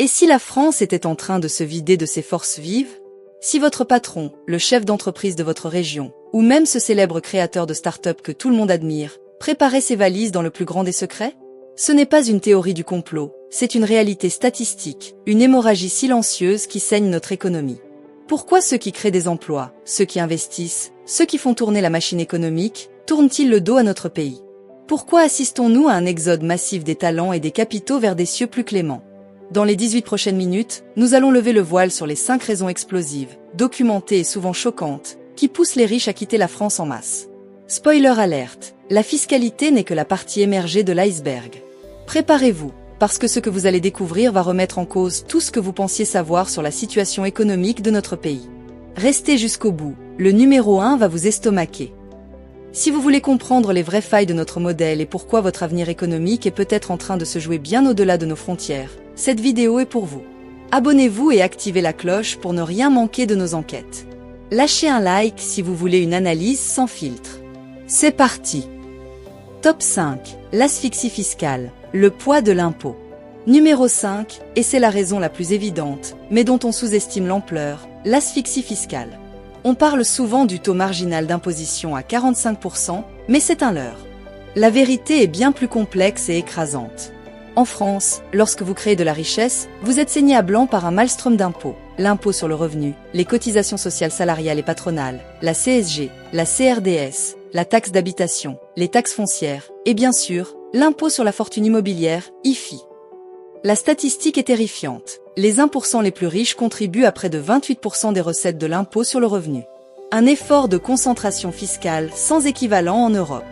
Et si la France était en train de se vider de ses forces vives? Si votre patron, le chef d'entreprise de votre région, ou même ce célèbre créateur de start-up que tout le monde admire, préparait ses valises dans le plus grand des secrets? Ce n'est pas une théorie du complot, c'est une réalité statistique, une hémorragie silencieuse qui saigne notre économie. Pourquoi ceux qui créent des emplois, ceux qui investissent, ceux qui font tourner la machine économique, tournent-ils le dos à notre pays? Pourquoi assistons-nous à un exode massif des talents et des capitaux vers des cieux plus cléments? Dans les 18 prochaines minutes, nous allons lever le voile sur les 5 raisons explosives, documentées et souvent choquantes, qui poussent les riches à quitter la France en masse. Spoiler alerte, la fiscalité n'est que la partie émergée de l'iceberg. Préparez-vous, parce que ce que vous allez découvrir va remettre en cause tout ce que vous pensiez savoir sur la situation économique de notre pays. Restez jusqu'au bout, le numéro 1 va vous estomaquer. Si vous voulez comprendre les vraies failles de notre modèle et pourquoi votre avenir économique est peut-être en train de se jouer bien au-delà de nos frontières, cette vidéo est pour vous. Abonnez-vous et activez la cloche pour ne rien manquer de nos enquêtes. Lâchez un like si vous voulez une analyse sans filtre. C'est parti. Top 5. L'asphyxie fiscale, le poids de l'impôt. Numéro 5, et c'est la raison la plus évidente, mais dont on sous-estime l'ampleur, l'asphyxie fiscale. On parle souvent du taux marginal d'imposition à 45%, mais c'est un leurre. La vérité est bien plus complexe et écrasante. En France, lorsque vous créez de la richesse, vous êtes saigné à blanc par un maelstrom d'impôts. L'impôt sur le revenu, les cotisations sociales salariales et patronales, la CSG, la CRDS, la taxe d'habitation, les taxes foncières, et bien sûr, l'impôt sur la fortune immobilière, IFI. La statistique est terrifiante. Les 1% les plus riches contribuent à près de 28% des recettes de l'impôt sur le revenu. Un effort de concentration fiscale sans équivalent en Europe.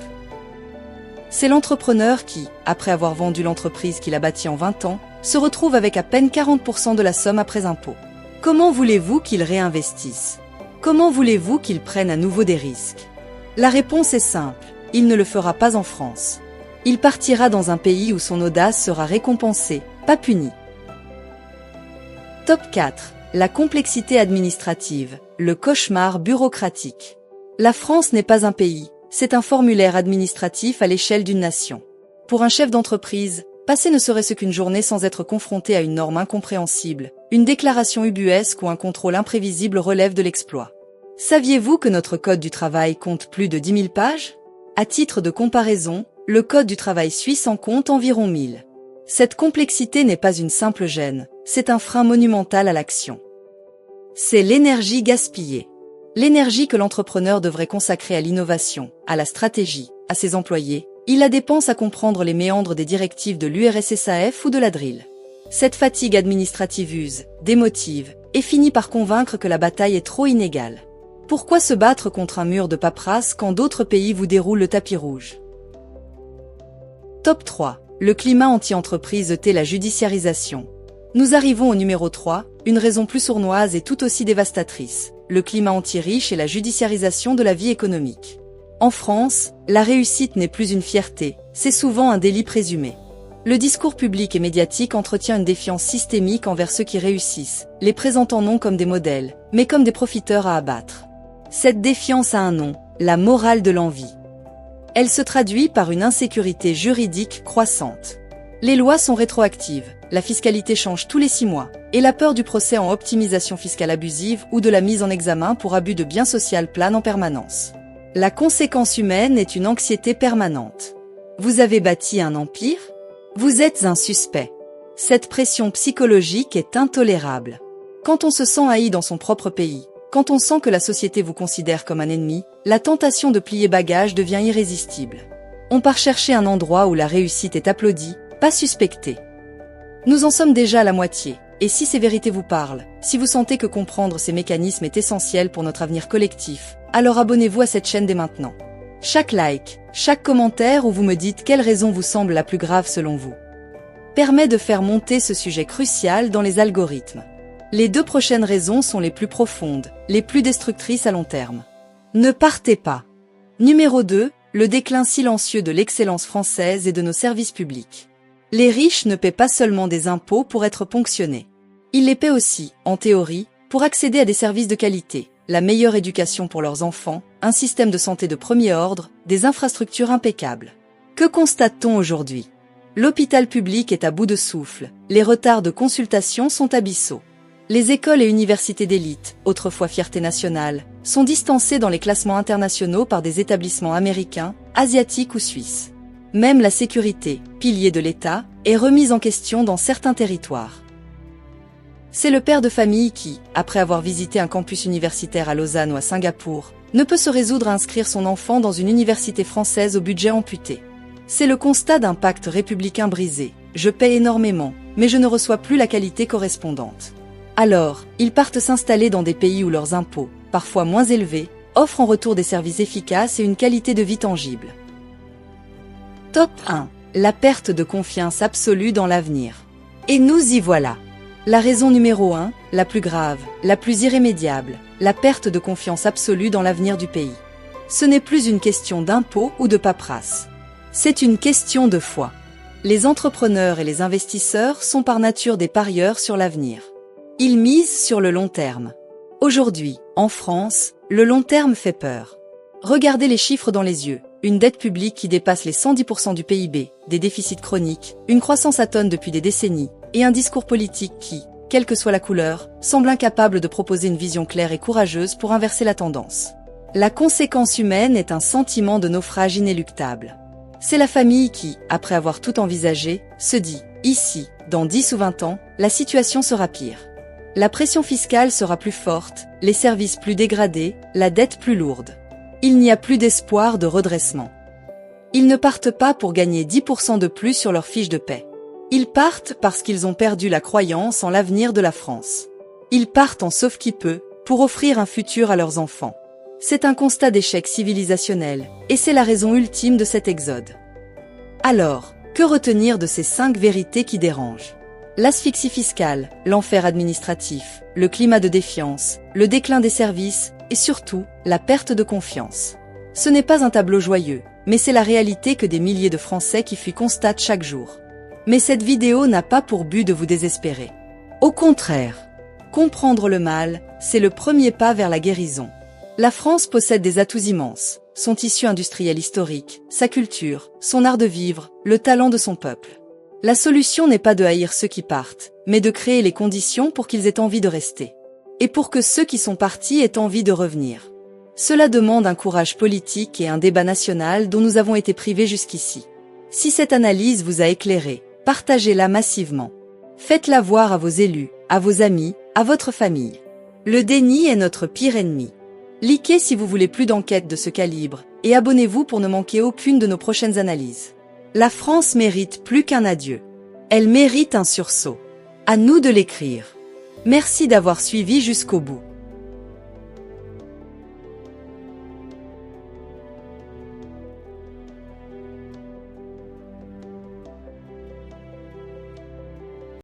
C'est l'entrepreneur qui, après avoir vendu l'entreprise qu'il a bâtie en 20 ans, se retrouve avec à peine 40% de la somme après impôt. Comment voulez-vous qu'il réinvestisse? Comment voulez-vous qu'il prenne à nouveau des risques? La réponse est simple, il ne le fera pas en France. Il partira dans un pays où son audace sera récompensée, pas punie. Top 4. La complexité administrative, le cauchemar bureaucratique. La France n'est pas un pays, c'est un formulaire administratif à l'échelle d'une nation. Pour un chef d'entreprise, passer ne serait-ce qu'une journée sans être confronté à une norme incompréhensible, une déclaration ubuesque ou un contrôle imprévisible relève de l'exploit. Saviez-vous que notre Code du travail compte plus de 10 000 pages? À titre de comparaison, le Code du travail suisse en compte environ 1000. Cette complexité n'est pas une simple gêne, c'est un frein monumental à l'action. C'est l'énergie gaspillée. L'énergie que l'entrepreneur devrait consacrer à l'innovation, à la stratégie, à ses employés, il la dépense à comprendre les méandres des directives de l'URSSAF ou de la DRIL. Cette fatigue administrative use, démotive, et finit par convaincre que la bataille est trop inégale. Pourquoi se battre contre un mur de paperasse quand d'autres pays vous déroulent le tapis rouge? Top 3. Le climat anti-entreprise et la judiciarisation. Nous arrivons au numéro 3, une raison plus sournoise et tout aussi dévastatrice, le climat anti-riche et la judiciarisation de la vie économique. En France, la réussite n'est plus une fierté, c'est souvent un délit présumé. Le discours public et médiatique entretient une défiance systémique envers ceux qui réussissent, les présentant non comme des modèles, mais comme des profiteurs à abattre. Cette défiance a un nom, la morale de l'envie. Elle se traduit par une insécurité juridique croissante. Les lois sont rétroactives, la fiscalité change tous les 6 mois, et la peur du procès en optimisation fiscale abusive ou de la mise en examen pour abus de biens social plane en permanence. La conséquence humaine est une anxiété permanente. Vous avez bâti un empire? Vous êtes un suspect. Cette pression psychologique est intolérable. Quand on se sent haï dans son propre pays, quand on sent que la société vous considère comme un ennemi, la tentation de plier bagage devient irrésistible. On part chercher un endroit où la réussite est applaudie, pas suspectée. Nous en sommes déjà à la moitié, et si ces vérités vous parlent, si vous sentez que comprendre ces mécanismes est essentiel pour notre avenir collectif, alors abonnez-vous à cette chaîne dès maintenant. Chaque like, chaque commentaire où vous me dites quelle raison vous semble la plus grave selon vous, permet de faire monter ce sujet crucial dans les algorithmes. Les 2 prochaines raisons sont les plus profondes, les plus destructrices à long terme. Ne partez pas. Numéro 2, le déclin silencieux de l'excellence française et de nos services publics. Les riches ne paient pas seulement des impôts pour être ponctionnés. Ils les paient aussi, en théorie, pour accéder à des services de qualité, la meilleure éducation pour leurs enfants, un système de santé de premier ordre, des infrastructures impeccables. Que constate-t-on aujourd'hui? L'hôpital public est à bout de souffle, les retards de consultation sont abyssaux. Les écoles et universités d'élite, autrefois fierté nationale, sont distancées dans les classements internationaux par des établissements américains, asiatiques ou suisses. Même la sécurité, pilier de l'État, est remise en question dans certains territoires. C'est le père de famille qui, après avoir visité un campus universitaire à Lausanne ou à Singapour, ne peut se résoudre à inscrire son enfant dans une université française au budget amputé. C'est le constat d'un pacte républicain brisé. Je paie énormément, mais je ne reçois plus la qualité correspondante. Alors, ils partent s'installer dans des pays où leurs impôts, parfois moins élevés, offrent en retour des services efficaces et une qualité de vie tangible. Top 1. La perte de confiance absolue dans l'avenir. Et nous y voilà. La raison numéro 1, la plus grave, la plus irrémédiable, la perte de confiance absolue dans l'avenir du pays. Ce n'est plus une question d'impôts ou de paperasse. C'est une question de foi. Les entrepreneurs et les investisseurs sont par nature des parieurs sur l'avenir. Ils misent sur le long terme. Aujourd'hui, en France, le long terme fait peur. Regardez les chiffres dans les yeux. Une dette publique qui dépasse les 110% du PIB, des déficits chroniques, une croissance atone depuis des décennies, et un discours politique qui, quelle que soit la couleur, semble incapable de proposer une vision claire et courageuse pour inverser la tendance. La conséquence humaine est un sentiment de naufrage inéluctable. C'est la famille qui, après avoir tout envisagé, se dit « Ici, dans 10 ou 20 ans, la situation sera pire. La pression fiscale sera plus forte, les services plus dégradés, la dette plus lourde. Il n'y a plus d'espoir de redressement. » Ils ne partent pas pour gagner 10% de plus sur leur fiche de paie. Ils partent parce qu'ils ont perdu la croyance en l'avenir de la France. Ils partent en sauve qui peut, pour offrir un futur à leurs enfants. C'est un constat d'échec civilisationnel, et c'est la raison ultime de cet exode. Alors, que retenir de ces 5 vérités qui dérangent? L'asphyxie fiscale, l'enfer administratif, le climat de défiance, le déclin des services, et surtout, la perte de confiance. Ce n'est pas un tableau joyeux, mais c'est la réalité que des milliers de Français qui fuient constatent chaque jour. Mais cette vidéo n'a pas pour but de vous désespérer. Au contraire, comprendre le mal, c'est le premier pas vers la guérison. La France possède des atouts immenses, son tissu industriel historique, sa culture, son art de vivre, le talent de son peuple. La solution n'est pas de haïr ceux qui partent, mais de créer les conditions pour qu'ils aient envie de rester. Et pour que ceux qui sont partis aient envie de revenir. Cela demande un courage politique et un débat national dont nous avons été privés jusqu'ici. Si cette analyse vous a éclairé, partagez-la massivement. Faites-la voir à vos élus, à vos amis, à votre famille. Le déni est notre pire ennemi. Likez si vous voulez plus d'enquêtes de ce calibre, et abonnez-vous pour ne manquer aucune de nos prochaines analyses. La France mérite plus qu'un adieu. Elle mérite un sursaut. À nous de l'écrire. Merci d'avoir suivi jusqu'au bout.